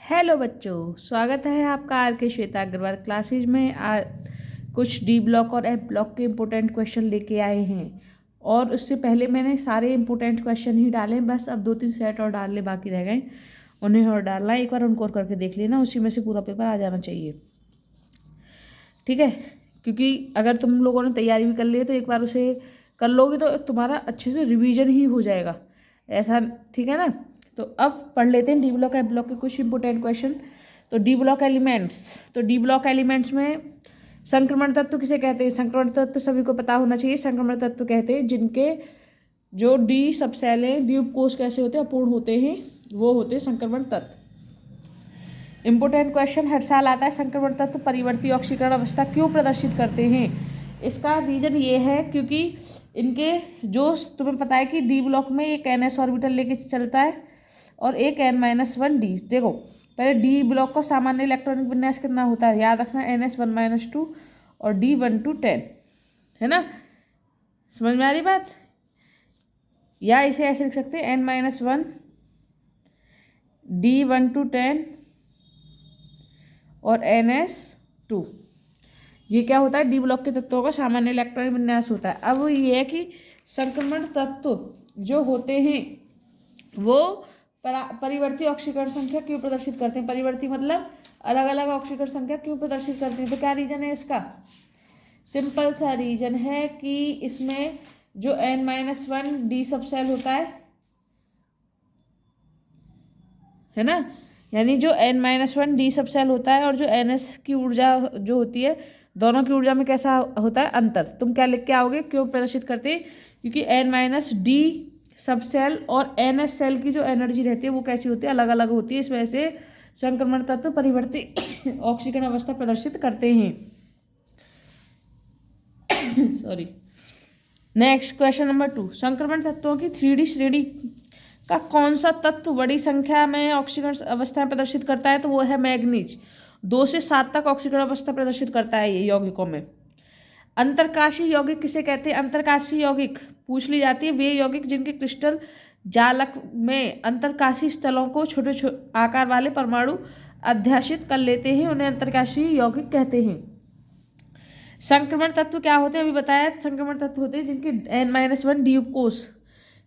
Hello बच्चों, स्वागत है आपका आर के श्वेता अग्रवाल क्लासेज में। कुछ डी ब्लॉक और एफ ब्लॉक के इम्पोर्टेंट क्वेश्चन लेके आए हैं और उससे पहले मैंने सारे इम्पोर्टेंट क्वेश्चन ही डाले, बस अब 2-3 सेट और डालने बाकी रह गए, उन्हें और डालना। एक बार उनको और करके देख लेना, उसी में से पूरा पेपर आ जाना चाहिए, ठीक है। क्योंकि अगर तुम लोगों ने तैयारी भी कर ली है तो एक बार उसे कर लोगे तो तुम्हारा अच्छे से रिवीजन ही हो जाएगा, ऐसा, ठीक है ना। तो अब पढ़ लेते हैं डी ब्लॉक एफ ब्लॉक के कुछ इंपोर्टेंट क्वेश्चन। तो डी ब्लॉक एलिमेंट्स, तो डी ब्लॉक एलिमेंट्स में संक्रमण तत्व किसे कहते हैं? संक्रमण तत्व सभी को पता होना चाहिए। संक्रमण तत्व कहते हैं जिनके जो डी सबसेल हैं, डी उपकोष कैसे होते हैं, अपूर्ण होते हैं, वो होते हैं संक्रमण तत्व। इंपोर्टेंट क्वेश्चन हर साल आता है, संक्रमण तत्व परिवर्ती ऑक्सीकरण अवस्था क्यों प्रदर्शित करते हैं? इसका रीजन ये है क्योंकि इनके जो तुम्हें पता है कि डी ब्लॉक में एक NS ऑर्बिटल लेके चलता है और एक N-1D। देखो पहले डी ब्लॉक का सामान्य इलेक्ट्रॉनिक विन्यास कितना होता है, याद रखना, NS1-2 और D1-10, है ना। समझ में आ रही बात? या इसे ऐसे लिख सकते हैं N-1 D1-10 और NS2। ये क्या होता है? डी ब्लॉक के तत्वों का सामान्य इलेक्ट्रॉनिक विन्यास होता है। अब ये है कि संक्रमण तत्व जो होते हैं वो परिवर्ती ऑक्सीकरण संख्या क्यों प्रदर्शित करते हैं? परिवर्ती मतलब अलग अलग ऑक्सीकरण संख्या क्यों प्रदर्शित करते हैं? तो क्या रीजन है इसका? सिंपल सा रीजन है कि इसमें जो N-1 डी सबसेल होता है ना, यानी जो N-1 डी सबसेल होता है और जो NS की ऊर्जा जो होती है, दोनों की ऊर्जा में कैसा होता है अंतर। तुम क्या लिख के आओगे, क्यों प्रदर्शित करते हैं? क्योंकि N-D सब सेल और NS सेल की जो एनर्जी रहती है वो कैसी होती है, अलग अलग होती है। इस वजह से संक्रमण तत्व परिवर्ती ऑक्सीकरण अवस्था प्रदर्शित करते हैं। सॉरी। नेक्स्ट क्वेश्चन नंबर 2, संक्रमण तत्वों की 3D श्रेणी का कौन सा तत्व बड़ी संख्या में ऑक्सीकरण अवस्था प्रदर्शित करता है? तो वो है मैग्नीज। 2 से 7 तक ऑक्सीकरण अवस्था प्रदर्शित करता है ये यौगिकों में। अंतरकाशी यौगिक किसे कहते हैं? अंतरकाशी यौगिक पूछ ली जाती है, वे यौगिक जिनके क्रिस्टल जालक में अंतरकाशी स्थलों को छोटे छोटे आकार वाले परमाणु अध्यासित कर लेते हैं, उन्हें अंतरकाशी यौगिक कहते हैं। संक्रमण तत्व क्या होते हैं? अभी बताया, संक्रमण तत्व होते हैं जिनके N-1 डी उपकोष,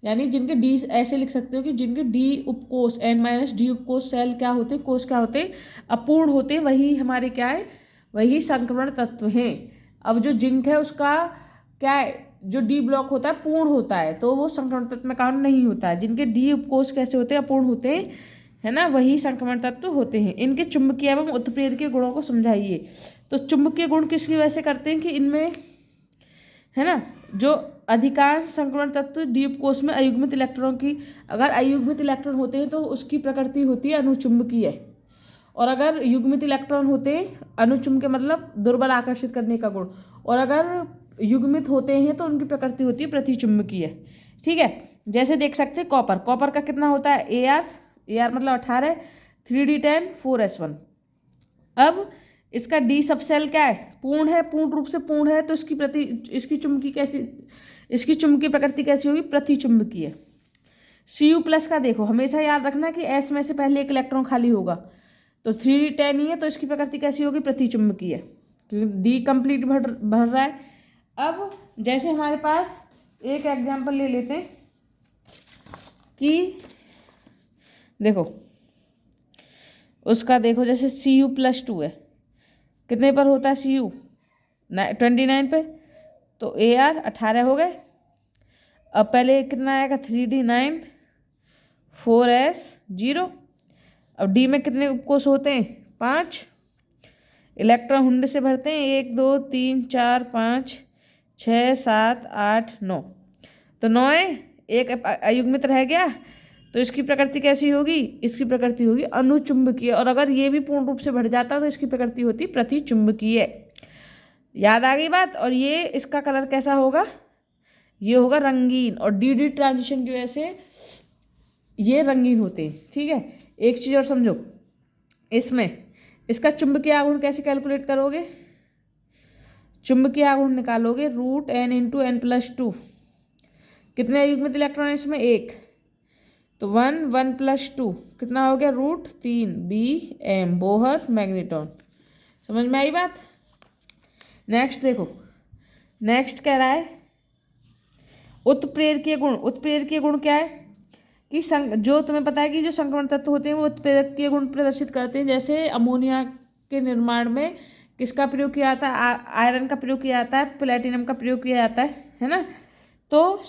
यानी जिनके डी, ऐसे लिख सकते हो कि जिनके डी उपकोष N-D उपकोष सेल क्या होते हैं, कोष क्या होते हैं, अपूर्ण होते हैं, वही हमारे क्या है, वही संक्रमण तत्व हैं। अब जो जिंक है उसका क्या है, जो डी ब्लॉक होता है पूर्ण होता है, तो वो संक्रमण तत्व में काउंट नहीं होता है। जिनके डी उपकोष कैसे होते हैं, अपूर्ण होते हैं, है ना, वही संक्रमण तत्व होते हैं। इनके चुंबकीय एवं उत्प्रेरकीय गुणों को समझाइए। तो चुंबकीय गुण किसकी वजह से करते हैं कि इनमें, है ना, जो अधिकांश संक्रमण तत्व डी उपकोष में अयुग्मित इलेक्ट्रॉन की, अगर अयुग्मित इलेक्ट्रॉन होते हैं तो उसकी प्रकृति होती है अनुचुंबकीय, और अगर युग्मित इलेक्ट्रॉन होते हैं, अनुचुंबकीय मतलब दुर्बल आकर्षित करने का गुण, और अगर युग्मित होते हैं तो उनकी प्रकृति होती है प्रतिचुंबकीय, ठीक है। जैसे देख सकते हैं कॉपर, कॉपर का कितना होता है AR मतलब 18, 3D10, 4S1। अब इसका डी सबसेल क्या है, पूर्ण है, पूर्ण रूप से पूर्ण है, तो इसकी चुंबकी कैसी, इसकी चुंबकीय प्रकृति कैसी होगी, प्रतिचुंबकीय। Cu+ का देखो, हमेशा याद रखना कि S में से पहले एक इलेक्ट्रॉन खाली होगा, तो 3D10 ही है, तो इसकी प्रकृति कैसी होगी, प्रतिचुंबकीय, क्योंकि डी कंप्लीट भर रहा है। अब जैसे हमारे पास एक एग्जाम्पल ले लेते हैं कि देखो उसका, देखो जैसे Cu+2 है, कितने पर होता है Cu? 29 पे, तो AR 18 हो गए। अब पहले कितना आएगा, 3D9, 4S 0। अब डी में कितने उपकोष होते हैं, 5। इलेक्ट्रॉन हुंडे से भरते हैं, 1 2 3 4 5 6 7 8 9, तो 9 है, एक अयुग्मित रह गया, तो इसकी प्रकृति कैसी होगी, इसकी प्रकृति होगी अनुचुंबकीय, और अगर ये भी पूर्ण रूप से भर जाता तो इसकी प्रकृति होती प्रतिचुंबकीय। याद आ गई बात? और ये इसका कलर कैसा होगा, ये होगा रंगीन, और डी ट्रांजिशन की वजह से ये रंगीन होते हैं, ठीक है। एक चीज़ और समझो, इसमें इसका चुंबकीय आघूर्ण कैसे कैलकुलेट करोगे? चुंबकीय आघूर्ण निकालोगे √n × n+2। कितने युग्मित इलेक्ट्रॉन है इसमें, 1, तो 1 1 + 2 कितना हो गया √3 Bm बोहर मैग्नेट्रॉन। समझ में आई बात। नेक्स्ट देखो, नेक्स्ट कह रहा है उत्प्रेरकीय गुण। उत्प्रेरकीय गुण क्या है कि जो तुम्हें पता है कि जो संक्रमण तत्व होते हैं वो उत्प्रेरकीय गुण प्रदर्शित करते हैं। जैसे अमोनिया के निर्माण में किसका प्रयोग किया जाता है, आयरन का प्रयोग किया जाता है, प्लेटिनम का प्रयोग किया जाता है ना। तो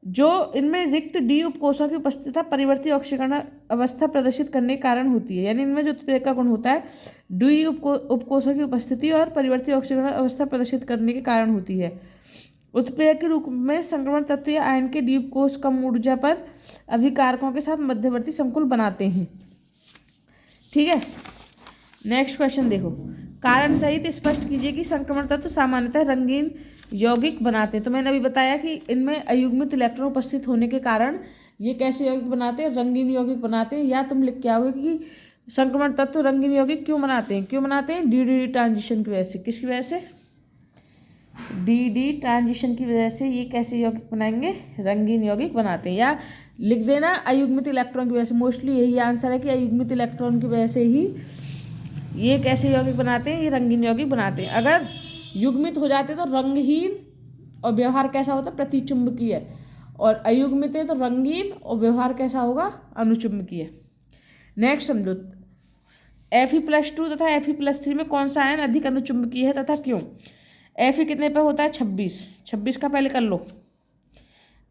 जो इनमें रिक्त डी उपकोषों की उपस्थिति परिवर्ती ऑक्सीकरण अवस्था प्रदर्शित करने के कारण होती है। यानी इनमें जो उत्प्रेरक का गुण होता है डी उपकोषों की उपस्थिति और परिवर्ती ऑक्सीकरण अवस्था प्रदर्शित करने के कारण होती है। उत्प्रेरक के रूप में संक्रमण तत्व या आयन के डी उपकोष कम ऊर्जा पर अभिकारकों के साथ मध्यवर्ती संकुल बनाते हैं। ठीक है, नेक्स्ट क्वेश्चन देखो, कारण सहित स्पष्ट कीजिए कि संक्रमण तत्व सामान्यतः रंगीन यौगिक बनाते हैं। तो मैंने अभी बताया कि इनमें अयुग्मित इलेक्ट्रॉन उपस्थित होने के कारण ये कैसे यौगिक बनाते हैं, रंगीन यौगिक बनाते हैं। या तुम लिख के आओगे कि संक्रमण तत्व रंगीन यौगिक क्यों बनाते हैं, क्यों बनाते हैं, डी ट्रांजिशन की वजह से। किसकी वजह से, डी ट्रांजिशन की वजह से ये कैसे यौगिक बनाएंगे, रंगीन यौगिक बनाते हैं। या लिख देना अयुग्मित इलेक्ट्रॉन की वजह से। मोस्टली यही आंसर है कि अयुग्मित इलेक्ट्रॉन की वजह से ही ये कैसे यौगिक बनाते हैं, ये रंगीन यौगिक बनाते हैं। अगर युग्मित हो जाते तो रंगहीन और व्यवहार कैसा होता, प्रतिचुंबकीय। और अयुग्मित है तो रंगीन और व्यवहार कैसा होगा, अनुचुंबकीय। नेक्स्ट समझो, Fe+2 तथा Fe+3 में कौन सा आयन अधिक अनुचुंबकीय है तथा क्यों। Fe कितने पे होता है, 26। 26 का पहले कर लो,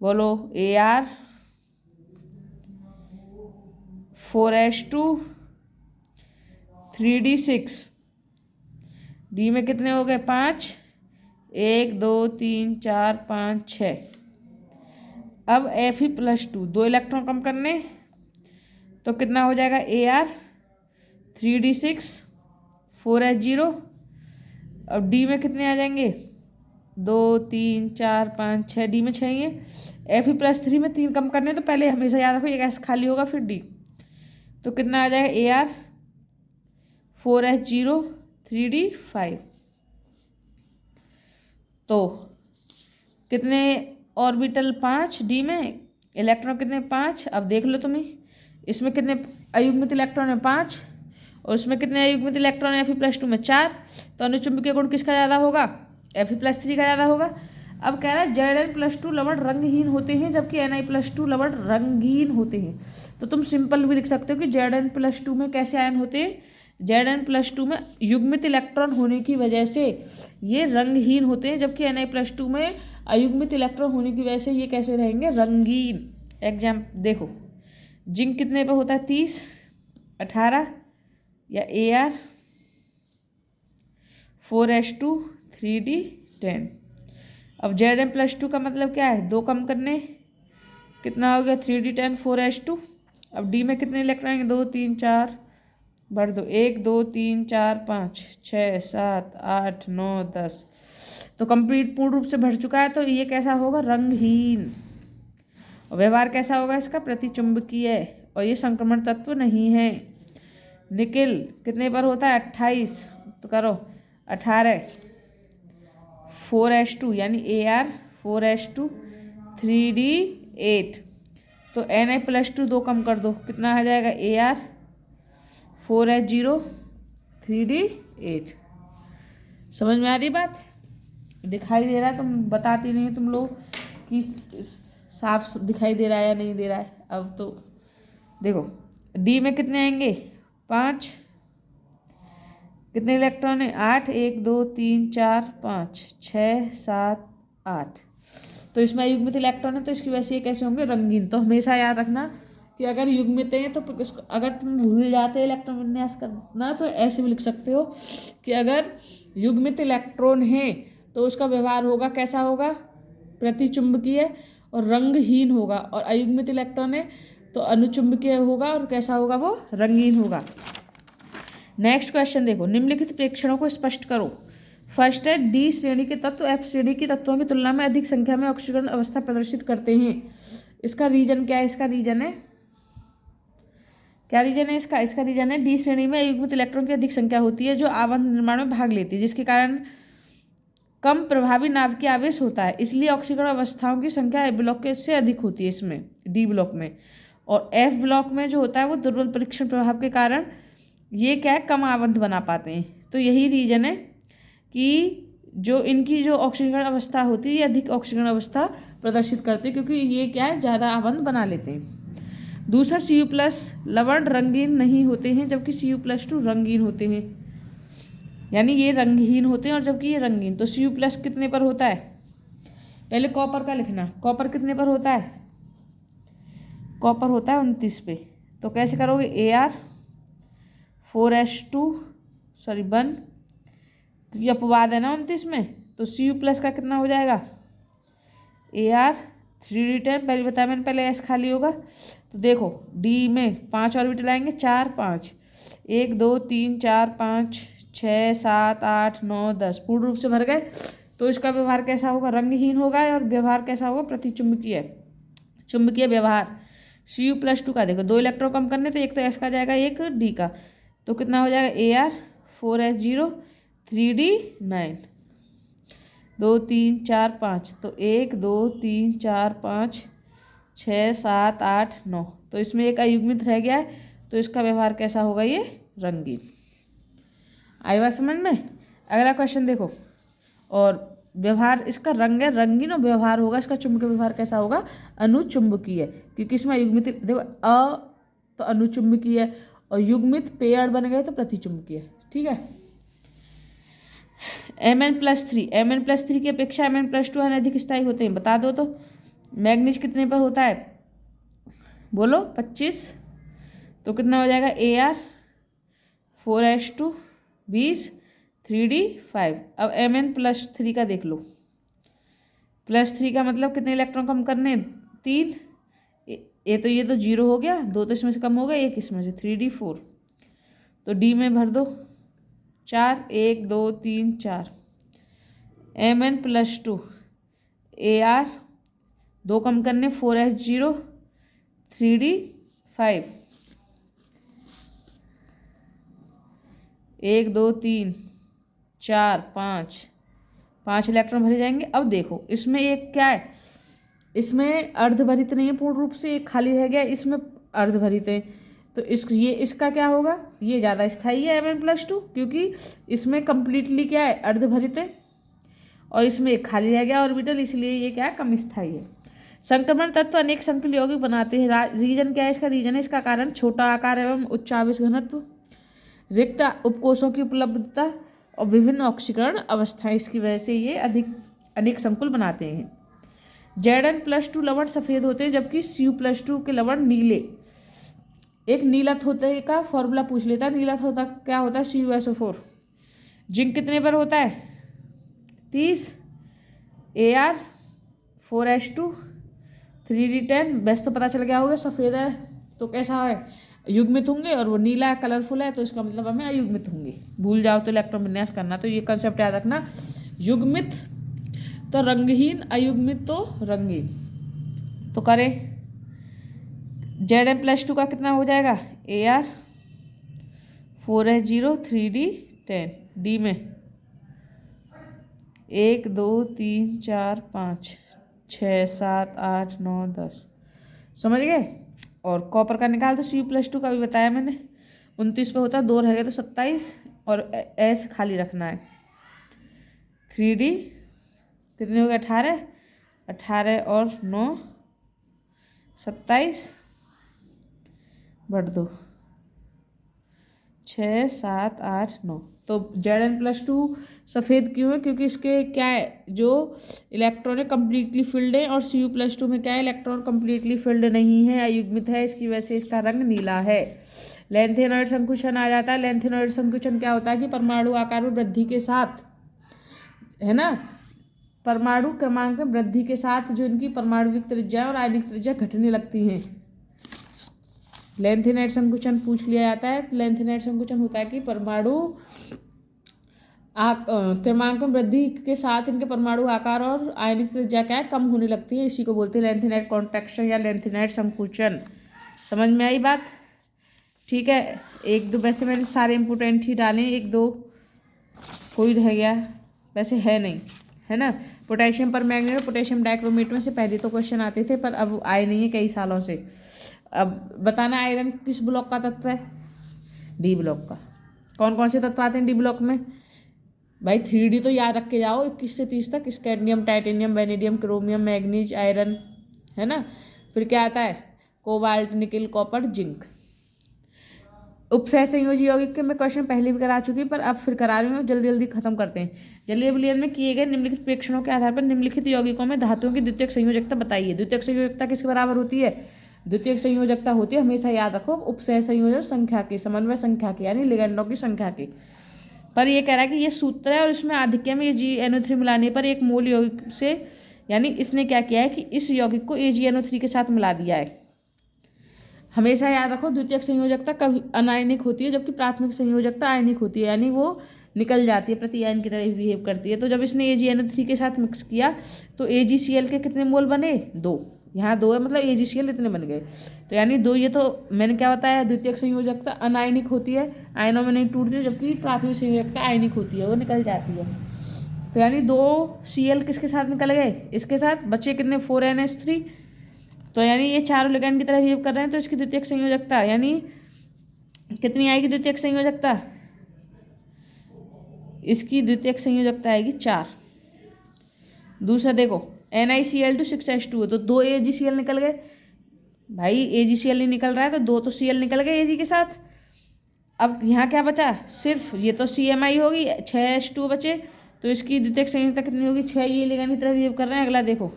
बोलो Ar 4s2 3d6। डी में कितने हो गए, 5, 1 2 3 4 5 6। अब Fe+2 2 इलेक्ट्रॉन कम करने, तो कितना हो जाएगा Ar 3d6 4s0। अब डी में कितने आ जाएंगे, 2 3 4 5 6, डी में 6 ही है। Fe+3 में 3 कम करने, तो पहले हमेशा याद रखो एक ऐसा खाली होगा फिर डी। तो कितना आ जाएगा Ar 4s0 3d5। तो कितने ऑर्बिटल, 5 डी में, इलेक्ट्रॉन कितने, 5। अब देख लो तुम्हें इसमें कितने अयुग्मित इलेक्ट्रॉन है, 5, और इसमें कितने अयुग्मित इलेक्ट्रॉन है Fe+2 में, 4। तो अनुचुंबकीय गुण किसका ज़्यादा होगा, Fe+3 का ज़्यादा होगा। अब कह रहा है Zn+2 लवण रंगहीन होते हैं जबकि Ni+2 लवण रंगीन होते हैं। तो तुम सिंपल भी लिख सकते हो कि Zn+2 में कैसे आयन होते हैं, Zn+2 में युग्मित इलेक्ट्रॉन होने की वजह से ये रंगहीन होते हैं, जबकि Ni+2 में अयुग्मित इलेक्ट्रॉन होने की वजह से ये कैसे रहेंगे, रंगीन। एग्जाम देखो, जिंक कितने पे होता है, 30 18, या Ar 4s2 3d10। अब Zn+2 का मतलब क्या है, 2 कम करने, कितना हो गया 3d10 4s2। अब डी में कितने इलेक्ट्रॉन आएंगे, 2 3 4, बढ़ दो, 1 2 3 4 5 6 7 8 9 10। तो कंप्लीट पूर्ण रूप से भर चुका है। तो ये कैसा होगा, रंगहीन। और व्यवहार कैसा होगा इसका, प्रतिचुंबकीय। और ये संक्रमण तत्व नहीं है। निकिल कितने पर होता है, 28। तो करो 18 4s2 यानी Ar 4s2 3d8। तो Ni+2 2 कम कर दो, कितना आ जाएगा Ar 4s0 3d8। समझ में आ रही बात, दिखाई दे रहा है, तुम बताती नहीं तुम लोग कि साफ दिखाई दे रहा है या नहीं दे रहा है। अब तो देखो डी में कितने आएंगे, 5, कितने इलेक्ट्रॉन है, 8 1 2 3 4 5 6 7 8। तो इसमें युग्मित इलेक्ट्रॉन है, तो इसकी वजह से ये कैसे होंगे, रंगीन। तो हमेशा याद रखना कि अगर युग्मित हैं तो अगर तुम भूल जाते हो इलेक्ट्रॉन विन्यास करना, तो ऐसे भी लिख सकते हो कि अगर युग्मित इलेक्ट्रॉन है तो उसका व्यवहार होगा कैसा होगा, प्रतिचुंबकीय और रंगहीन होगा। और अयुग्मित इलेक्ट्रॉन है तो अनुचुंबकीय होगा और कैसा होगा, वो रंगीन होगा। नेक्स्ट क्वेश्चन देखो, निम्नलिखित प्रेक्षणों को स्पष्ट करो। फर्स्ट है, डी श्रेणी के तत्व एफ श्रेणी के तत्वों की तुलना में अधिक संख्या में ऑक्सीकरण अवस्था प्रदर्शित करते हैं। इसका रीजन क्या है, इसका रीजन है, क्या रीजन है इसका, इसका रीजन है डी श्रेणी में अयुग्मित इलेक्ट्रॉन की अधिक संख्या होती है जो आबंध निर्माण में भाग लेती है, जिसके कारण कम प्रभावी नाभिकीय आवेश होता है। इसलिए ऑक्सीकरण अवस्थाओं की संख्या ए ब्लॉक से अधिक होती है इसमें, डी ब्लॉक में। और एफ ब्लॉक में जो होता है वो दुर्बल परीक्षण प्रभाव के कारण ये क्या है, कम आबंध बना पाते हैं। तो यही रीजन है कि जो इनकी जो ऑक्सीकरण अवस्था होती है ये अधिक ऑक्सीकरण अवस्था प्रदर्शित करते हैं, क्योंकि ये क्या है, ज़्यादा आबंध बना लेते हैं। दूसरा, Cu+ लवण रंगीन नहीं होते हैं, जबकि Cu+2 रंगीन होते हैं। यानी ये रंगहीन होते हैं और जबकि ये रंगीन। तो Cu+ कितने पर होता है, पहले कॉपर का लिखना। कॉपर कितने पर होता है, कॉपर होता है 29 पे। तो कैसे करोगे, Ar4S2 ये अपवाद है ना 29 में, तो Cu+ का कितना हो जाएगा, Ar3D10। पहले बताया मैंने, पहले S खाली होगा। तो देखो D में 5 ऑर्बिटल आएंगे, 4 5, 1 2 3 4 5 6 7 8 9 10 पूर्ण रूप से भर गए। तो इसका व्यवहार कैसा होगा, रंगहीन होगा। और व्यवहार कैसा होगा, प्रतिचुंबकीय, चुंबकीय व्यवहार। Cu+2 का देखो 2 इलेक्ट्रॉन कम करने, तो एक तो S का जाएगा, एक D का। तो कितना हो जाएगा, Ar4S0 3D9 2 3 4 5। तो 1 2 3 4 5 6 7 8 9। तो इसमें एक अयुग्मित रह गया है, तो इसका व्यवहार कैसा होगा, ये रंगीन। आई बात समझ में। अगला क्वेश्चन देखो, और व्यवहार इसका रंग है रंगीन और व्यवहार होगा इसका चुंबकीय व्यवहार कैसा होगा, अनुचुंबकीय, क्योंकि इसमें अयुग्मित देखो तो अनुचुंबकीय है और युग्मित पेड़ बन गए तो प्रतिचुंबकीय। ठीक है। Mn+3 की अपेक्षा Mn+2 अधिक स्थायी होते हैं, बता दो तो। मैग्नीज कितने पर होता है, बोलो 25। तो कितना हो जाएगा, Ar4S2 20 3D5। अब Mn+3 का देख लो। +3 का मतलब कितने इलेक्ट्रॉन कम करने, 3। ये तो 0 हो गया, 2 तो इसमें से कम हो गया, 1 इसमें से, 3D4। तो D में भर दो 4, 1 2 3 4। Mn+2 Ar 2 कम करने, 4S0 3D5। 1 2 3 4 5 इलेक्ट्रॉन भरे जाएंगे। अब देखो इसमें एक क्या है, इसमें अर्धभरित नहीं है पूर्ण रूप से, एक खाली रह गया, इसमें अर्धभरित है। तो इसका क्या होगा, ये ज़्यादा स्थायी है Mn+2, क्योंकि इसमें कंप्लीटली क्या है, अर्धभरित है, और इसमें एक खाली रह गया ऑर्बिटल, इसलिए ये क्या है, कम स्थायी है। संक्रमण तत्व अनेक संकुल यौगिक बनाते हैं। रीजन क्या है, इसका रीजन है, इसका कारण छोटा आकार एवं उच्च आवेश घनत्व, रिक्त उपकोषों की उपलब्धता और विभिन्न ऑक्सीकरण अवस्थाएं, इसकी वजह से ये अनेक संकुल बनाते हैं। Zn+2 लवण सफ़ेद होते हैं, जबकि Cu+2 के लवण नीले। एक नीलत होते का फॉर्मूला पूछ लेता है, नीलत होता क्या होता है, CuSO4। जिंक कितने पर होता है, 30। Ar4S2 3D10। बस तो पता चल गया होगा, सफ़ेद है तो कैसा है, युग्मित होंगे, और वो नीला कलरफुल है तो इसका मतलब हमें अयुग्मित होंगे। भूल जाओ तो इलेक्ट्रॉन विन्यास करना, तो ये कंसेप्ट याद रखना, युग्मित तो रंगहीन, अयुग्मित तो रंगीन। तो करें, Zn+2 का कितना हो जाएगा, Ar4S0 3D10। D में 1 2 3 4 5 6 7 8 9 10। समझ गए। और कॉपर का निकाल दो, Cu+2 का भी बताया मैंने, 29 पे होता है, 2 रह गए तो 27, और S खाली रखना है। 3D कितने हो गए, 18 और 9 27, बढ़ दो 6 7 8 9। तो Zn+2 सफ़ेद क्यों है, क्योंकि इसके क्या है, जो इलेक्ट्रॉन है कम्प्लीटली फिल्ड है, और Cu+2 में क्या है, इलेक्ट्रॉन कम्प्लीटली फिल्ड नहीं है, अयुग्मित है, इसकी वजह से इसका रंग नीला है। लेंथेनॉइड संकुचन आ जाता है। लेंथेनॉइड संकुचन क्या होता है कि परमाणु आकार में वृद्धि के साथ, है ना, परमाणु क्रमांक में वृद्धि के साथ जो इनकी परमाणुविक त्रिज्या और आयनिक त्रिज्या घटने लगती हैं, लेंथेनॉइड संकुचन पूछ लिया जाता है। लेंथेनॉइड संकुचन होता है कि परमाणु क्रमांक में वृद्धि के साथ इनके परमाणु आकार और आयनिक त्रिज्या क्या है, कम होने लगती है, इसी को बोलते हैं लेंथेनॉइड कॉन्ट्रैक्शन या लेंथेनॉइड संकुचन। समझ में आई बात। ठीक है, 1 2 वैसे मैंने सारे इम्पोर्टेंट ही डाले, 1 2 कोई रह गया वैसे है नहीं, है ना। पोटेशियम पर मैग्नेट, पोटेशियम डाइक्रोमेट में से पहले तो क्वेश्चन आते थे, पर अब आए नहीं है कई सालों से। अब बताना आयरन किस ब्लॉक का तत्व है, डी ब्लॉक का। कौन कौन से तत्व आते हैं डी ब्लॉक में भाई, 3D तो याद रख के जाओ 21 से 30 तक, cadmium, titanium, vanadium, chromium, manganese, iron, है ना। फिर क्या आता है, कोबाल्ट, निकिल, कॉपर, जिंक। उपसह संयोजी यौगिक के मैं क्वेश्चन पहले भी करा चुकी, पर अब फिर करा रही हूँ, जल्दी जल्दी खत्म करते हैं। जलीय विलयन में किए गए निम्नलिखित प्रेक्षणों के आधार पर निम्नलिखित यौगिकों में धातुओं की द्वितीयक संयोजकता बताइए। द्वितीयक संयोजकता किसके बराबर होती है, द्वितीयक संयोजकता होती है, हमेशा याद रखो, उपसह संयोजक संख्या की, समन्वय संख्या की, यानी लिगेंडों की संख्या की। पर ये कह रहा है कि ये सूत्र है और इसमें आधिक्य में ये GnO3 मिलाने पर एक मूल यौगिक से, यानी इसने क्या किया है कि इस यौगिक को AgNO3 के साथ मिला दिया है। हमेशा याद रखो द्वितीयक संयोजकता कभी अनायनिक होती है, जबकि प्राथमिक संयोजकता आयनिक होती है, यानी वो निकल जाती है, प्रति आयन की तरह बिहेव करती है। तो जब इसने AgNO3 के साथ मिक्स किया तो AgCl के कितने मोल बने, 2। यहाँ 2 है, मतलब AgCl इतने बन गए। तो यानी 2, ये तो मैंने क्या बताया, द्वितीयक संयोजकता अनायनिक होती है, आयनों में नहीं टूटती है, जबकि प्राथमिक संयोजकता आयनिक होती है, वो निकल जाती है। तो यानी 2 Cl किसके साथ निकल गए, इसके साथ, बचे कितने, 4NH3। तो यानी ये चारों लिगेंड की तरह बिहेव कर रहे हैं, तो इसकी द्वितीयक संयोजकता यानी कितनी आएगी, द्वितीयक संयोजकता, इसकी द्वितीयक संयोजकता आएगी 4। दूसरा देखो NiCl2 6H2 तो 2 AgCl निकल गए भाई, AgCl नहीं निकल रहा है तो 2 तो Cl निकल गए Ag के साथ। अब यहाँ क्या बचा, सिर्फ ये तो CMI होगी, 6H2 बचे, तो इसकी द्वितीयक संयोजकता कितनी होगी, 6। ये लिगेंड की तरह बिहेव कर रहे हैं। अगला देखो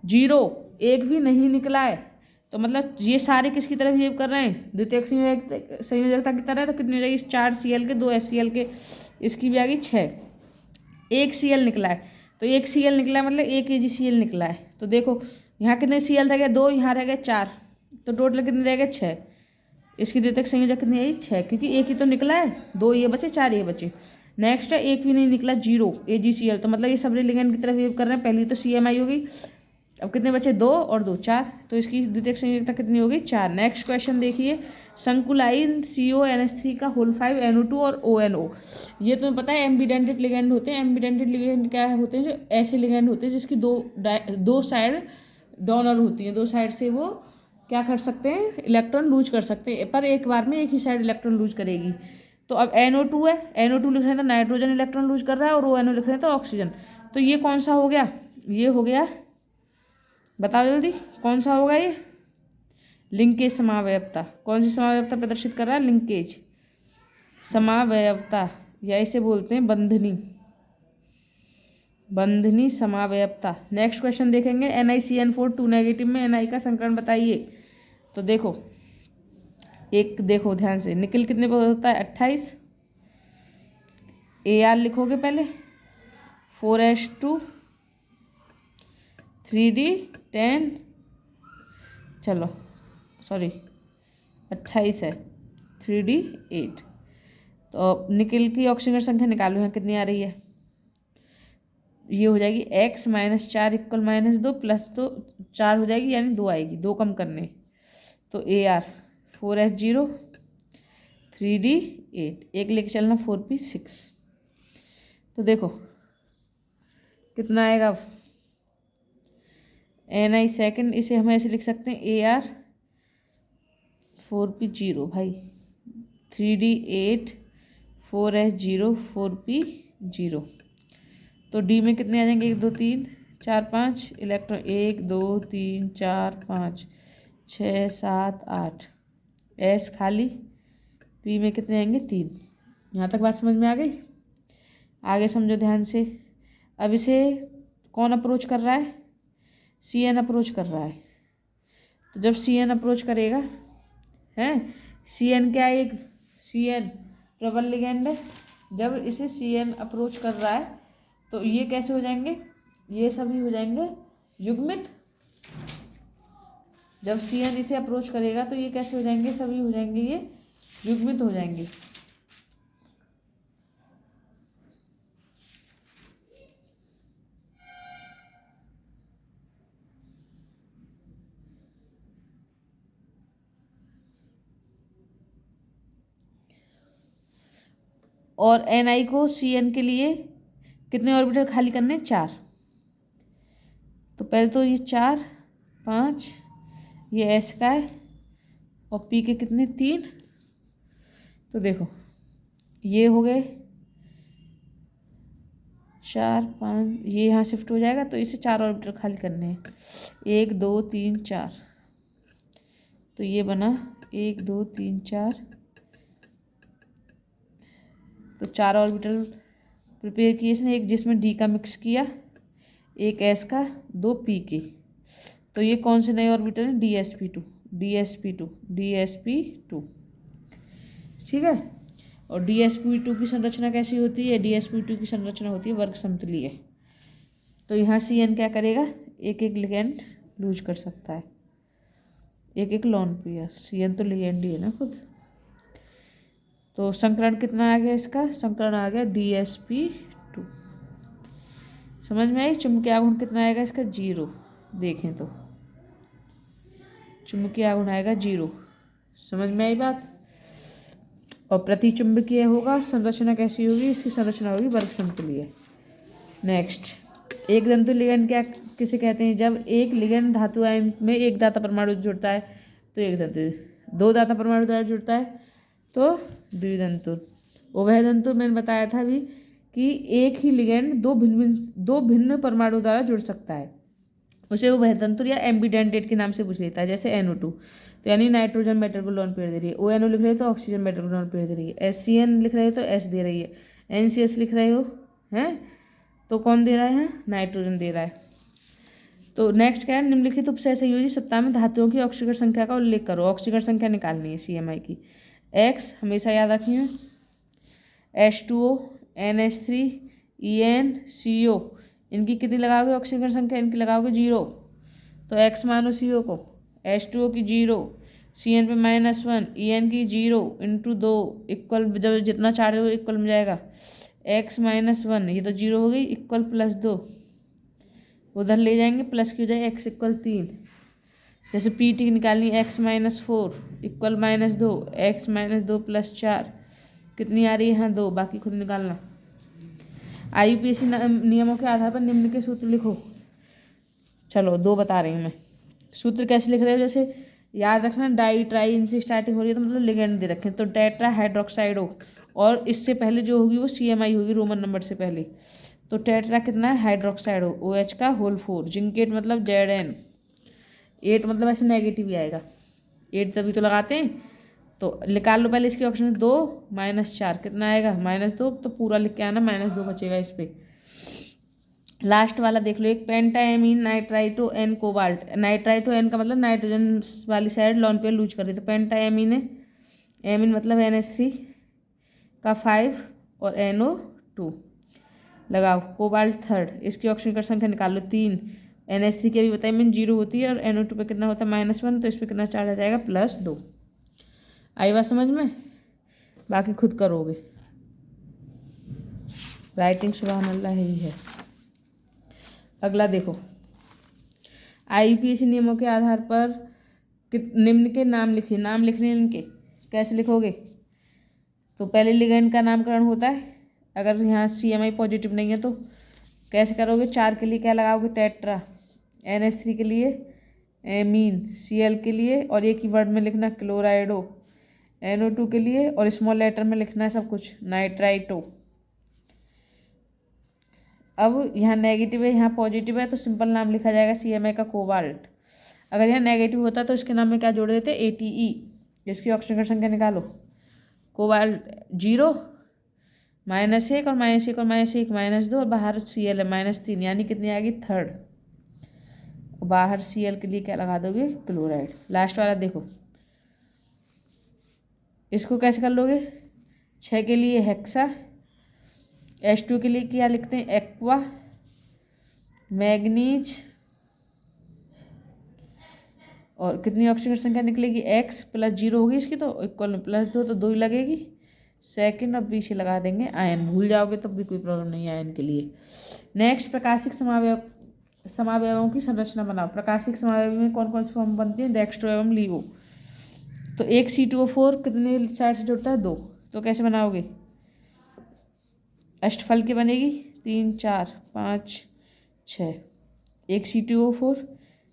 0, एक भी नहीं निकला है, तो मतलब ये सारे किसकी तरह बिहेव कर रहे हैं, द्वितीयक संयोजकता की तरह। तो कितनी हो जाएगी, 4 Cl के, 2 HCl के, इसकी भी आ गई 6। एक Cl निकला है, तो एक Cl निकला है मतलब एक AgCl निकला है। तो देखो यहाँ कितने Cl रह गए, 2, यहाँ रह गए 4, तो टोटल कितने रह गए, 6। इसकी द्वितीयक संयोजक कितनी आई, 6, क्योंकि एक ही तो निकला है, 2 ये बचे, 4 ये बचे। नेक्स्ट है एक भी नहीं निकला, 0 AgCl, तो मतलब ये सब लिगेंड की तरह बिहेव कर रहे हैं। पहली तो CMI होगी, अब कितने बचे, 2 और 2 4, तो इसकी द्वितीयक संयोजकता कितनी होगी, 4। नेक्स्ट क्वेश्चन देखिए, संकुलाइन CONH3 का होल 5 NO2 और ONO। ये तुम्हें पता है एम्बिडेंटेड लिगेंड होते हैं। एम्बिडेंटेड लिगेंड क्या होते हैं, जो ऐसे लिगेंड होते हैं जिसकी दो साइड डोनर होती हैं, 2 साइड से वो क्या कर सकते हैं, इलेक्ट्रॉन लूज कर सकते हैं, पर एक बार में एक ही साइड इलेक्ट्रॉन लूज करेगी। तो अब NO2 है, NO2 लिख रहे हैं तो नाइट्रोजन इलेक्ट्रॉन लूज कर रहा है, और ONO लिख रहे हैं तो ऑक्सीजन। तो ये कौन सा हो गया, ये हो गया, बताओ जल्दी कौन सा होगा ये, लिंकेज समावयवता। कौन सी समावयवता प्रदर्शित कर रहा है, लिंकेज समावयवता, या इसे बोलते हैं बंधनी समावयवता। नेक्स्ट क्वेश्चन देखेंगे, NiCN4 2 नेगेटिव में Ni का संकरण बताइए। तो देखो एक देखो ध्यान से, निकल कितने पर होता है, 28, Ar लिखोगे पहले, 4H2 3D 10, चलो सॉरी 28 है, 3D 8। तो निकल की ऑक्सीजन संख्या निकालो, यहाँ कितनी आ रही है, ये हो जाएगी x - 4 = -2 +2 4 हो जाएगी, यानी 2 आएगी, 2 कम करने। तो Ar 4H0 3D 8, एक लेके चलना 4P 6। तो देखो कितना आएगा, Ni सेकेंड, इसे हम ऐसे लिख सकते हैं Ar 4P 0 भाई, 3D 8 4H0 4P 0। तो डी में कितने आ जाएंगे, 1 2 3 4 5 इलेक्ट्रॉन, 1 2 3 4 5 6 7 8, एस खाली, पी में कितने आएंगे, 3। यहाँ तक बात समझ में आ गई, आगे समझो ध्यान से। अब इसे कौन अप्रोच कर रहा है, CN अप्रोच कर रहा है। तो जब CN अप्रोच करेगा है, CN क्या है, एक CN प्रबल लिगेंड है। जब इसे CN अप्रोच कर रहा है तो ये कैसे हो जाएंगे, ये सभी हो जाएंगे युग्मित। जब CN इसे अप्रोच करेगा तो ये कैसे हो जाएंगे, सभी हो जाएंगे ये युग्मित हो जाएंगे। और Ni को CN के लिए कितने ऑर्बिटल खाली करने, 4। तो पहले तो ये 4 5, ये S का है, और पी के कितने 3। तो देखो ये हो गए 4 5, ये यहाँ शिफ्ट हो जाएगा, तो इसे 4 ऑर्बिटल खाली करने हैं। 1 2 3 4, तो ये बना 1 2 3 4, तो 4 ऑर्बिटल प्रिपेयर किए इसने, एक जिसमें डी का मिक्स किया, एक एस का, 2 पी के। तो ये कौन से नए ऑर्बिटल हैं? DsP2 DsP2 DsP2, ठीक है। और DsP2 की संरचना कैसी होती है? DsP2 की संरचना होती है वर्ग समतलीय। तो यहाँ CN क्या करेगा? एक एक लिगेंड लूज कर सकता है, एक एक लॉन पेयर। CN तो लिगेंड ही है ना खुद। तो संकरण कितना आ गया इसका? संकरण आ गया DsP2। समझ में आई? चुंबकीय आघूर्ण कितना आएगा इसका? 0। देखें तो चुंबकीय आघूर्ण आएगा 0। समझ में आई बात? और प्रतिचुंबकीय होगा, संरचना कैसी होगी इसकी? संरचना होगी वर्ग समतलीय। नेक्स्ट, एक दंतु लिगेंड क्या किसे कहते हैं? जब एक लिगेंड धातु आयन में एक दाता परमाणु जुड़ता है तो एक दंतु, 2 दाता परमाणु द्वारा जुड़ता है तो द्विदंतु। उभयदंतु मैंने बताया था अभी कि एक ही लिगेंड दो भिन्न परमाणु द्वारा जुड़ सकता है, उसे उभयदंतु या एम्बिडेंटेट के नाम से पूछ लेता है। जैसे NO2, तो यानी नाइट्रोजन मेटल को लोन पेयर दे रही है। ONO लिख रहे हो तो ऑक्सीजन मेटल को लोन पेयर दे रही है। SCN लिख रहे हो तो S दे रही है। NCS लिख रहे हो हैं तो कौन दे रहा है? यहाँ नाइट्रोजन दे रहा है। तो नेक्स्ट क्या है? निम्नलिखित उपसहसंयोजी सत्ता में धातुओं की ऑक्सीकरण संख्या का उल्लेख करो। ऑक्सीकरण संख्या निकालनी है CMI की। X हमेशा याद रखिए, H2O, NH3, EN, CO, इनकी कितनी लगाओगे ऑक्सीकरण संख्या? इनकी लगाओगे 0। तो X मानो CO को, H2O की 0, CN पे -1, EN की 0 इंटू 2 इक्वल, जब जितना चार्ज हो इक्वल में जाएगा। X -1, ये तो 0 हो गई, इक्वल +2, उधर ले जाएंगे प्लस की हो जाए, X इक्वल 3। जैसे PT की निकालनी, X -4 इक्वल -2, X -2 + 4 कितनी आ रही है? यहाँ 2, बाकी खुद निकालना। IUPAC नियमों के आधार पर निम्न के सूत्र लिखो। चलो 2 बता रही हूँ मैं। सूत्र कैसे लिख रहे हो? जैसे याद रखना, डाई ट्राई इनसे स्टार्टिंग हो रही है तो मतलब लिगेंड दे रखें, तो टेट्रा हाइड्रोक्साइड हो, और इससे पहले जो होगी वो CMI होगी रोमन नंबर से पहले। तो टेट्रा कितना है? हाइड्रोक्साइड हो, OH का होल 4, जिंकेट मतलब ZN, 8 मतलब ऐसे नेगेटिव ही आएगा, 8 तभी तो लगाते हैं। तो निकाल लो पहले इसके ऑप्शन में, 2 -4 कितना आएगा? -2, तो पूरा लिख के आना, -2 बचेगा इस पर। लास्ट वाला देख लो, एक pentaammine nitrito N cobalt. Nitrito N का मतलब नाइट्रोजन वाली साइड लॉन पेयर लूज कर रही है, तो पेंटाएमीन है, एमीन मतलब NH3 का 5 और NO2 लगाओ। कोबाल्ट थर्ड, इसकी ऑक्सीकरण संख्या निकाल लो 3। NH3 की अभी बताइए मीन 0 होती है और NO2 पे कितना होता है? -1, तो इस पर कितना चार्ज आ जाएगा? +2। आई बात समझ में? बाकी खुद करोगे, राइटिंग सुभान अल्लाह ही है। अगला देखो, IUPAC नियमों के आधार पर निम्न के नाम लिखिए। नाम लिखने इनके कैसे लिखोगे? तो पहले लिगेंड का नामकरण होता है, अगर यहाँ CMI पॉजिटिव नहीं है तो कैसे करोगे? 4 के लिए क्या लगाओगे? टेट्रा, NH3 के लिए एमीन, Cl के लिए, और एक ही वर्ड में लिखना क्लोराइडो, NO2 के लिए, और स्मॉल लेटर में लिखना है सब कुछ, नाइट्राइटो। अब यहाँ नेगेटिव है, यहाँ पॉजिटिव है, तो सिंपल नाम लिखा जाएगा CMI का कोबाल्ट। अगर यहाँ नेगेटिव होता तो इसके नाम में क्या जोड़ देते? ATE। इसकी ऑक्सीकरण संख्या निकालो। कोबाल्ट 0, -1 और -1 और -1 -2, और बाहर Cl है -3, यानी कितनी आ गई? थर्ड। बाहर Cl के लिए क्या लगा दोगे? क्लोराइड। लास्ट वाला देखो, इसको कैसे कर लोगे? 6 के लिए हेक्सा, H2 के लिए क्या लिखते हैं? एक्वा, मैग्नीज, और कितनी ऑक्सीकरण संख्या निकलेगी? X +0 होगी इसकी, तो इक्वल में +2, तो 2 ही लगेगी। सेकंड और पीछे लगा देंगे आयन, भूल जाओगे तब भी कोई प्रॉब्लम नहीं है आयन के लिए। नेक्स्ट, प्रकाशिक समावयवों की संरचना बनाओ। प्रकाशिक समावयव में कौन कौन सी फॉर्म बनती है? डेक्स्ट्रो एवं लीवो। तो एक C2O4 कितने साइड से जुड़ता है? 2, तो कैसे बनाओगे? अष्टफल की बनेगी, 3 4 5 6, एक C2O4,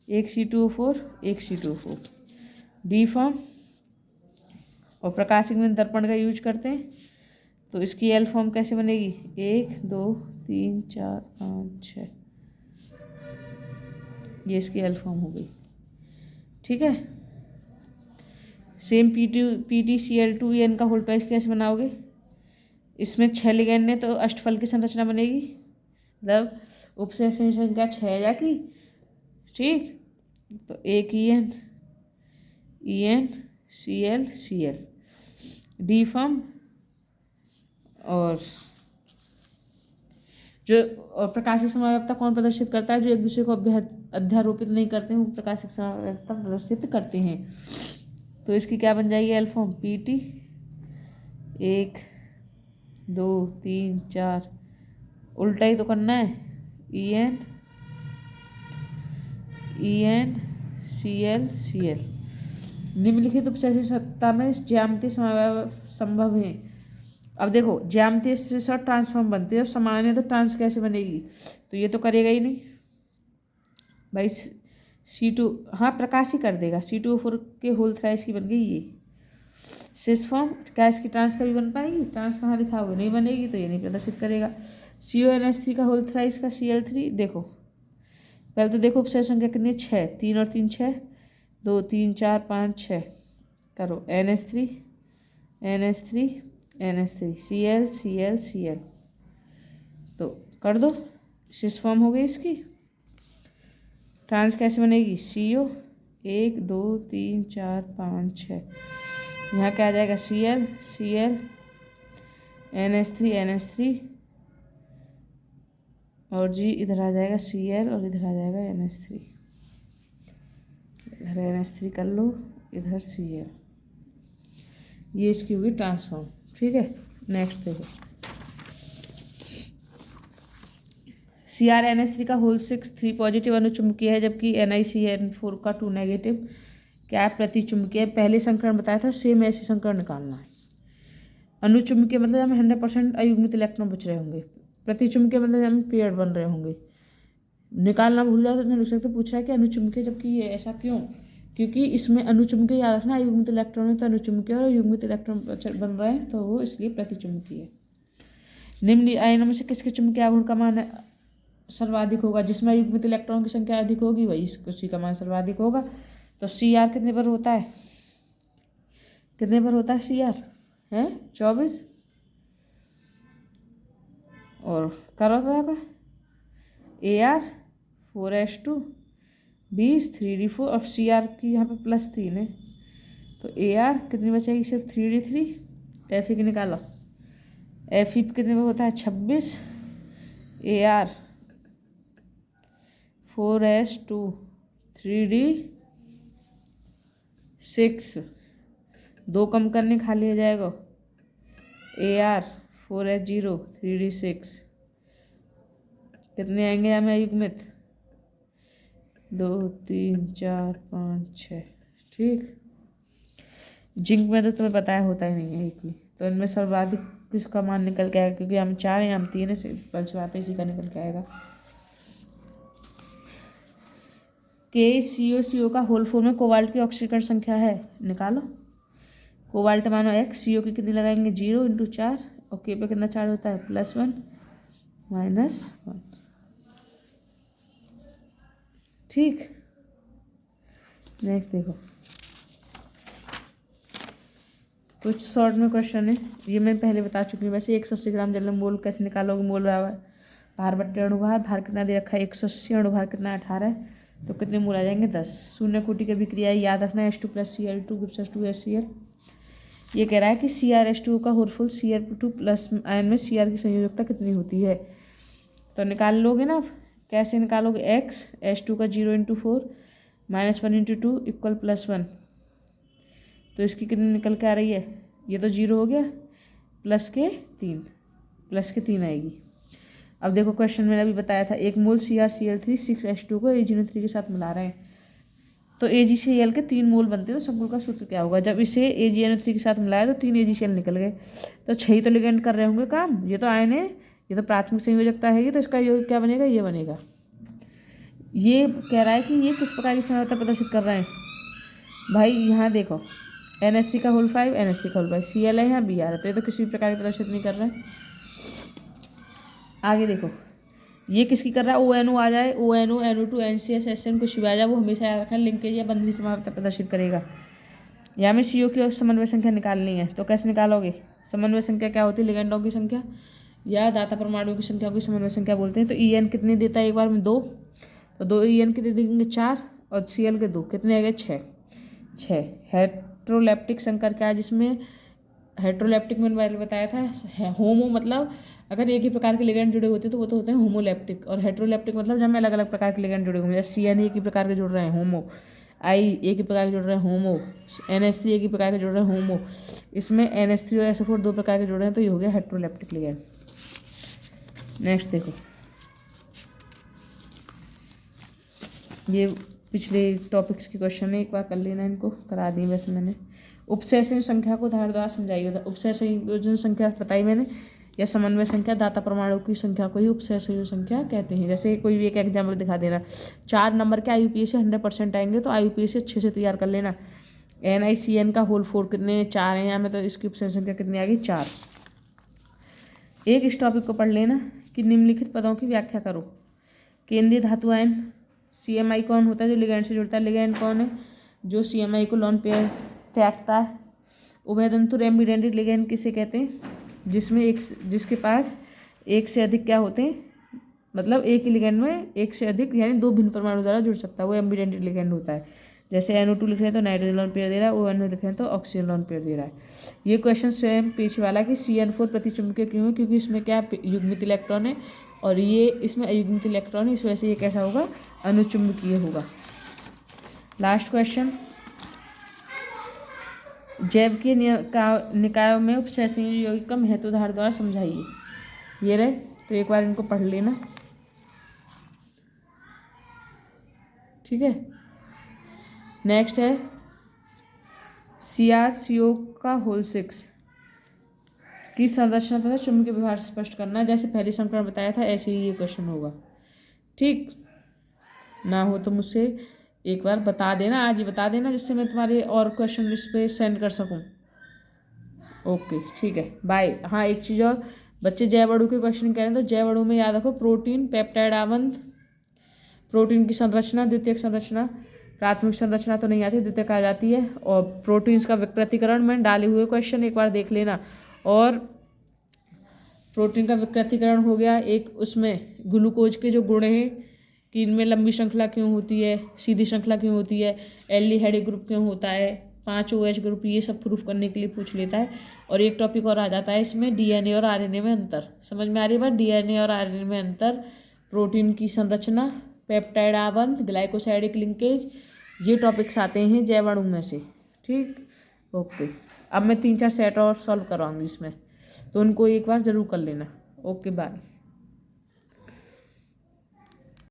एक C2O4, एक C2O4, डी फॉर्म, और प्रकाशिक में दर्पण का यूज करते हैं। तो इसकी एल फॉर्म कैसे बनेगी? 1 2 3 4 5 6, ये इसकी एल फॉर्म हो गई। ठीक है। सेम PtCl2En का होल ट्वाइस कैसे बनाओगे? इसमें 6 लिगेंड ने तो अष्टफल की संरचना बनेगी, मतलब उपस्थिति संख्या 6 जाती। ठीक, तो एक EN Cl डी फॉर्म। और जो प्रकाशिक समवायिकता कौन प्रदर्शित करता है? जो एक दूसरे को अध्यारोपित नहीं करते हैं वो प्रकाशिक समवायिकता प्रदर्शित करते हैं। तो इसकी क्या बन जाएगी एल फॉर्म? PT 1 2 3 4, उल्टा ही तो करना है, EN Cl निम्नलिखित उपस्थिति सत्ता में ज्यामितीय समवाय संभव है। अब देखो ज्यामितीय से सब ट्रांसफॉर्म बनते हैं, अब समान है तो ट्रांस कैसे बनेगी? तो ये तो करेगा ही नहीं भाई। C2 हाँ प्रकाश ही कर देगा। C2O4 के होल थ्राइस की बन गई ये सिस फॉर्म। क्या इसकी ट्रांस कभी बन पाएगी? ट्रांस कहाँ दिखाओगे? नहीं बनेगी, तो ये नहीं प्रदर्शित करेगा। CONH3 का होल थ्राइस का Cl3 देखो, पहले तो देखो उपस्थिति संख्या कितनी है? 6, 3 और 3 6, 2 3 4 5 6 करो। NH3 Cl तो कर दो, सिस फॉर्म हो गई इसकी। ट्रांस कैसे बनेगी? CO 1 2 3 4 5 6, यहाँ क्या आ जाएगा? Cl NH3 और जी इधर आ जाएगा Cl और इधर आ जाएगा NH3। इधर NH3 कर लो, इधर Cl, ये इसकी होगी ट्रांसफॉर्म। ठीक है। नेक्स्ट देखो, CrNH3 का होल 6 3 पॉजिटिव अनुचुंबकीय है, जबकि NiCN4 का 2 नेगेटिव क्या प्रति चुंबकीय। पहले संकरण बताया था, सेम ऐसे संकरण निकालना है। अनुचुंबकीय मतलब हमें 100% अयुग्मित इलेक्ट्रॉन बच रहे होंगे। प्रति चुंबकीय मतलब हमें पेयर बन रहे होंगे। निकालना भूल जाओ तो लिख सकते, पूछ रहा है कि अनुचुंबकीय, जबकि ये ऐसा क्यों? क्योंकि इसमें अनुचुंबकीय याद रखना, अयुग्मित इलेक्ट्रॉन है तो अनुचुंबकीय, और युग्मित इलेक्ट्रॉन बन रहे हैं तो वो इसलिए प्रतिचुंबकीय। निम्न आयनों में से किसके चुंबकीय आघूर्ण का मान सर्वाधिक होगा? जिसमें युग्मित इलेक्ट्रॉन की संख्या अधिक होगी वही उसी का मान सर्वाधिक होगा। तो Cr कितने पर होता है? कितने पर होता है Cr? है 24 और करो तो Ar 4s2 20 3d4 और Cr की यहाँ पे +3 है, तो Ar कितनी बचेगी? सिर्फ 3d3। Fe की निकालो, Fe कितने में होता है? 26। Ar 4s2 3d6, 2 कम करने खाली हो जाएगा। Ar 4s0 3d6 कितने आएंगे हमें अयुग्मित? 2 3 4 5 6। ठीक, जिंक में तो तुम्हें बताया होता ही नहीं है एक भी, तो इनमें सर्वाधिक किसका मान निकल के आएगा? क्योंकि हम 4 हैं, हम 3 है, बात इसी का निकल के आएगा। KCO का होल फॉर्म में कोबाल्ट की ऑक्सीकरण संख्या है, निकालो। कोबाल्ट मानो x, CO की कितनी लगाएंगे? 0 × 4 और K पे कितना चार्ज होता है? +1 -1। ठीक, नेक्स्ट देखो, कुछ शॉर्ट में क्वेश्चन है, ये मैं पहले बता चुकी हूँ। वैसे 180 ग्राम जल में मोल कैसे निकालोगे? मोल भार बट्टे अणुभार, भार कितना दे रखा है? 180, अणुभार कितना 18 है, तो कितने मोल आ जाएंगे? 10। शून्य कोटि की अभिक्रिया याद रखना है, H2 + Cl2 gives us 2HCl। ये कह रहा है कि CrH2 का होलफुल Cr2+ आयन में Cr की संयोजकता कितनी होती है? तो निकाल लोगे ना, कैसे निकालोगे? x H2 का 0 × 4 -1 × 2 = +1, तो इसकी कितनी निकल के आ रही है? ये तो 0 हो गया, +3 आएगी। अब देखो क्वेश्चन मैंने अभी बताया था, 1 मोल CrCl3 6H2 को AgNO3 के साथ मिला रहे हैं, तो AgCl के 3 मोल बनते हैं, तो संकुल का सूत्र क्या होगा? जब इसे AgNO3 के साथ मिलाया तो 3 AgCl निकल गए, तो 6 तो लिगेंड कर रहे होंगे काम। ये तो आयन है, ये तो प्राथमिक संयोजकता है, तो इसका योग क्या बनेगा? ये बनेगा। ये कह रहा है कि ये किस प्रकार की समवायिकता प्रदर्शित कर रहे हैं। भाई यहाँ देखो, NH3 का होल 5, NH3 का होल 5, Cl है यहाँ Br है, तो ये तो किसी भी प्रकार की प्रदर्शित नहीं कर रहा है। आगे देखो, ये किसकी कर रहा है, ONO आ जाए, ONO, NO2, NCS, SN कुछ भी आ जाए, वो हमेशा याद रखना लिंकेज या बंधनीय समानता प्रदर्शित करेगा। यहाँ में CO की समन्वय संख्या निकालनी है, तो कैसे निकालोगे? समन्वय संख्या क्या होती है? लिगेंडों की संख्या या दाता परमाणुओं की संख्या को समन्वय संख्या बोलते हैं। तो EN कितनी देता है एक बार में? 2, तो 2 EN कितने देंगे? 4, और Cl के 2 कितने आ गए? 6। हेट्रोलेप्टिक संकर क्या है? जिसमें हेट्रोलेप्टिक मैंने पहले बताया था, होमो मतलब अगर एक ही प्रकार के लिगेंड जुड़े होते तो वो तो होते हैं होमोलेप्टिक, और हेट्रोलेप्टिक मतलब जब में अलग अलग प्रकार के लिगेंड जुड़े होंगे, जैसे CN एक ही प्रकार के जुड़ रहे हैं होमो, I एक ही प्रकार के जुड़ रहे हैं होमो, NH3 एक ही प्रकार के जुड़ रहे हैं होमो, इसमें NH3 और SO4 दो प्रकार के जुड़ रहे हैं, तो ये हो गया हेट्रोलेप्टिक लिगेंड। नेक्स्ट देखो, ये पिछले टॉपिक्स के क्वेश्चन है, एक बार कर लेना, इनको करा दी वैसे मैंने। उपसहसंयोजन संख्या को उदाहरण द्वारा समझाइए। उपसहसंयोजन संख्या बताई मैंने, या समन्वय संख्या, दाता परमाणु की संख्या को ही उपसहसंयोजन संख्या कहते हैं। जैसे कोई भी एक एग्जाम्पल दिखा देना, 4 नंबर के IUPAC 100% आएंगे, तो IUPAC अच्छे से तैयार कर लेना। NiCN का होल 4 कितने? 4 है यहाँ में, तो इसकी उपसहसंयोजन संख्या कितनी आ गई? 4। एक इस टॉपिक को पढ़ लेना कि निम्नलिखित पदों की व्याख्या करो। केंद्रीय धातु आयन, CMI कौन होता है? जो लिगेंड से जुड़ता है। लिगेंड कौन है? जो CMI को लोन पेयर त्यागता है। उभयतंतु एम्बिडेंटेड लिगेंड किसे कहते हैं? जिसके पास एक से अधिक क्या होते हैं, मतलब एक ही लिगेंड में एक से अधिक यानी 2 भिन्न परमाणु द्वारा जुड़ सकता है, वो एम्बिडेंटेड लिगेंड होता है। जैसे NO2 लिख रहे हैं तो नाइट्रोजन लोन पेयर दे रहा है, ONO लिख रहे हैं तो ऑक्सीजन लोन पेयर दे रहा है। ये क्वेश्चन स्वयं पीछे वाला कि CN4 प्रतिचुंबकीय क्यों है? क्योंकि इसमें क्या युग्मित इलेक्ट्रॉन है, और ये इसमें अयुग्मित इलेक्ट्रॉन है, इस वजह से ये कैसा होगा? अनुचुंबकीय होगा। लास्ट क्वेश्चन, जैविकीय निकायों में उपसहसंयोजन यौगिक का महत्व उदाहरण द्वारा समझाइए। ये रहे, तो एक बार इनको पढ़ लेना, ठीक है। नेक्स्ट है CrCO का होल 6 की संरचना तथा चुंबकीय व्यवहार स्पष्ट करना। जैसे पहले समीकरण बताया था, ऐसे ही ये क्वेश्चन होगा, ठीक ना हो तो मुझसे एक बार बता देना, आज ही बता देना, जिससे मैं तुम्हारे और क्वेश्चन लिस्ट पे सेंड कर सकूं। ओके, ठीक है, बाय। हाँ, एक चीज़ और, बच्चे जैव अणु के क्वेश्चन कह रहे हैं, तो जैव अणु में याद रखो प्रोटीन, पेप्टाइड आबंध, प्रोटीन की संरचना, द्वितीयक संरचना, प्राथमिक संरचना तो नहीं आती, द्वितीयक आ जाती है, और प्रोटीन्स का विकृतीकरण में डाले हुए क्वेश्चन एक बार देख लेना। और प्रोटीन का विकृतीकरण हो गया एक, उसमें ग्लूकोज के जो गुण हैं कि इनमें लंबी श्रृंखला क्यों होती है, सीधी श्रृंखला क्यों होती है, एल्डिहाइड ग्रुप क्यों होता है, 5 OH ग्रुप, ये सब प्रूफ करने के लिए पूछ लेता है। और एक टॉपिक और आ जाता है इसमें, DNA और RNA में अंतर। समझ में आ रही बात? DNA और RNA में अंतर, प्रोटीन की संरचना, पेप्टाइड आबंध, ग्लाइकोसाइडिक लिंकेज, ये टॉपिक्स आते हैं जैव अणु में से, ठीक। ओके, अब मैं 3-4 सेट और सॉल्व करवाऊंगी इसमें, तो उनको एक बार ज़रूर कर लेना। Okay, bye.